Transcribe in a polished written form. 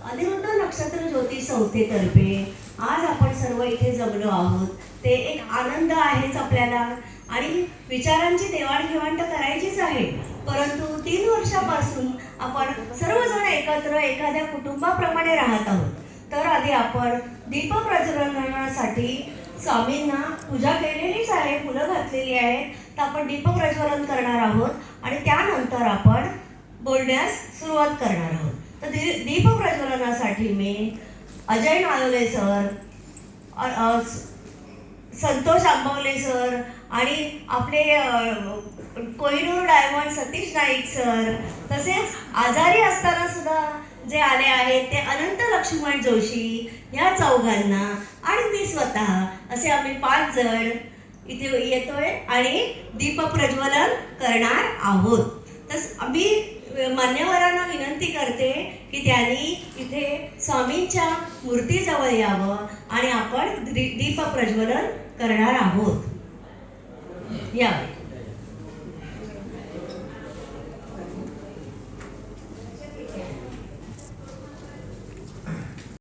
अनिरुद्ध नक्षत्र ज्योती संस्थेतर्फे आज आपण सर्व इथे जमलो आहोत ते एक आनंद आहेच आपल्याला आणि विचारांची देवाणघेवाण तर करायचीच आहे. परंतु 3 वर्षापासून आपण सर्वजण एकत्र एखाद्या कुटुंबाप्रमाणे राहत आहोत. तर आधी आपण दीप प्रज्वलनासाठी स्वामींना पूजा केलेलीच आहे, फुलं घातलेली आहेत. तर आपण दीप प्रज्वलन करणार आहोत आणि त्यानंतर आपण बोलण्यास सुरुवात करणार आहोत. तर दीप प्रज्वलनासाठी मी अजय नालोले सर, संतोष आंबवले सर आणि आपले कोहिनूर डायमंड सतीश नाईक सर, तसेच आजारी असताना सुद्धा जे आले आहेत ते अनंत लक्ष्मण जोशी या चौघांना आणि मी स्वतः असे आम्ही 5 जण इथे येतोय आणि दीप प्रज्वलन करणार आहोत. तर मी मान्यवरांना विनंती करते की त्यांनी इथे स्वामींच्या मूर्तीजवळ यावं आणि आपण दीप प्रज्वलन करणार आहोत. यावे.